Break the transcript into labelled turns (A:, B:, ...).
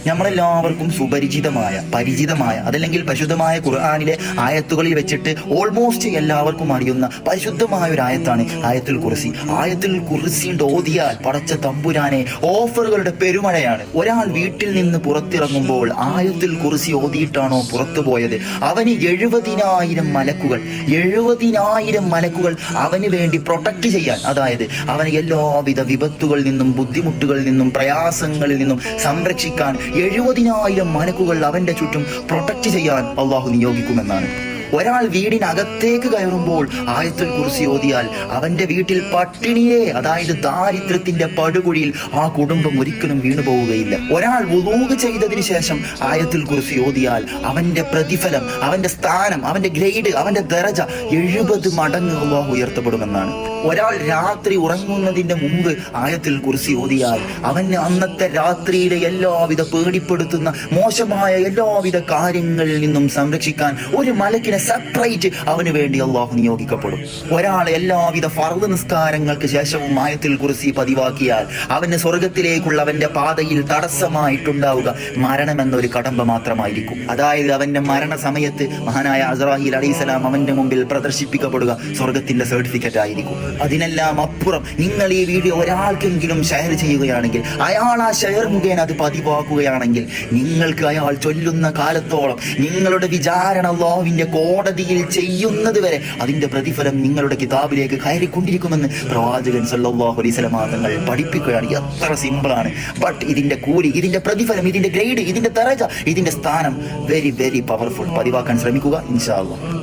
A: നമ്മളെല്ലാവർക്കും പരിചിതമായ അതല്ലെങ്കിൽ പരിശുദ്ധമായ ഖുർആനിലെ ആയത്തുകളിൽ വെച്ചിട്ട് ഓൾമോസ്റ്റ് എല്ലാവർക്കും അറിയുന്ന പരിശുദ്ധമായ ഒരു ആയത്താണ് ആയത്തുൽ കുർസി. ആയത്തുൽ കുർസിയുടെ ഓതിയാൽ പടച്ച തമ്പുരാനെ ഓഫറുകളുടെ പെരുമഴയാണ്. ഒരാൾ വീട്ടിൽ നിന്ന് പുറത്തിറങ്ങുമ്പോൾ ആയത്തുൽ കുർസി ഓതിയിട്ടാണോ പുറത്തു പോയത്, അവന് 70,000 മലക്കുകൾ അവന് വേണ്ടി പ്രൊട്ടക്ട് ചെയ്യാൻ, അതായത് അവന് എല്ലാവിധ വിപത്തുകളിൽ നിന്നും ബുദ്ധിമുട്ടുകളിൽ നിന്നും പ്രയാസങ്ങളിൽ നിന്നും സംരക്ഷിക്കാൻ 70,000 മലക്കുകൾ അവന്റെ ചുറ്റും പ്രൊട്ടക്ട് ചെയ്യാൻ അള്ളാഹു നിയോഗിക്കുമെന്നാണ്. ഒരാൾ വീടിനകത്തേക്ക് കയറുമ്പോൾ ആയത്തുൽ കുർസി ഓതിയാൽ അവന്റെ വീട്ടിൽ പട്ടിണിയെ, അതായത് ദാരിദ്ര്യത്തിന്റെ പടുകുഴിയിൽ ആ കുടുംബം ഒരിക്കലും വീണു പോവുകയില്ല. ഒരാൾ വുളൂ ചെയ്തതിന് ശേഷം ആയത്തുൽ കുർസി ഓതിയാൽ അവന്റെ പ്രതിഫലം, അവന്റെ സ്ഥാനം, അവന്റെ ഗ്രേഡ്, അവന്റെ ദറജ 70 മടങ്ങ് അല്ലാഹു ഉയർത്തപ്പെടുമെന്നാണ്. ഒരാൾ രാത്രി ഉറങ്ങുന്നതിന്റെ മുമ്പ് ആയത്തുൽ കുർസി ഓതിയാൽ അവന് അന്നത്തെ രാത്രിയിലെ എല്ലാവിധ പേടിപ്പെടുത്തുന്ന മോശമായ എല്ലാവിധ കാര്യങ്ങളിൽ നിന്നും സംരക്ഷിക്കാൻ ഒരു മലക്കിനെ സെപ്പറേറ്റ് അവന് വേണ്ടി അള്ളാഹു നിയോഗിക്കപ്പെടും. ഒരാൾ എല്ലാവിധ ഫർദ് നിസ്കാരങ്ങൾക്ക് ശേഷവും ആയത്തുൽ കുർസി പതിവാക്കിയാൽ അവന് സ്വർഗത്തിലേക്കുള്ള അവന്റെ പാതയിൽ തടസ്സമായിട്ടുണ്ടാവുക മരണം എന്നൊരു കടമ്പ മാത്രമായിരിക്കും. അതായത് അവന്റെ മരണസമയത്ത് മഹാനായ അസ്രായീൽ അലൈഹിസ്സലാം അവന്റെ മുമ്പിൽ പ്രദർശിപ്പിക്കപ്പെടുക സ്വർഗത്തിന്റെ സർട്ടിഫിക്കറ്റ് ആയിരിക്കും. അതിനെല്ലാം അപ്പുറം നിങ്ങൾ ഈ വീഡിയോ ഒരാൾക്കെങ്കിലും ഷെയർ ചെയ്യുകയാണെങ്കിൽ, അയാൾ ആ ഷെയർ മുഖേന അത് പതിവാക്കുകയാണെങ്കിൽ, നിങ്ങൾക്ക് അയാൾ ചൊല്ലുന്ന കാലത്തോളം നിങ്ങളുടെ വിചാരണ അല്ലാഹുവിന്റെ കോടതിയിൽ ചെയ്യുന്നത് വരെ അതിന്റെ പ്രതിഫലം നിങ്ങളുടെ കിതാബിലേക്ക് കയറിക്കൊണ്ടിരിക്കുമെന്ന് പ്രവാചകൻ സല്ലല്ലാഹു അലൈഹി വസല്ലം തങ്ങൾ പഠിപ്പിക്കുകയാണ്. എത്ര സിമ്പിളാണ്. ബട്ട് ഇതിന്റെ കൂലി, ഇതിന്റെ പ്രതിഫലം, ഇതിന്റെ ഗ്രേഡ്, ഇതിന്റെ ദറജ, ഇതിന്റെ സ്ഥാനം വെരി വെരി പവർഫുൾ. പതിവാക്കാൻ ശ്രമിക്കുക ഇൻഷാ അല്ലാഹ്.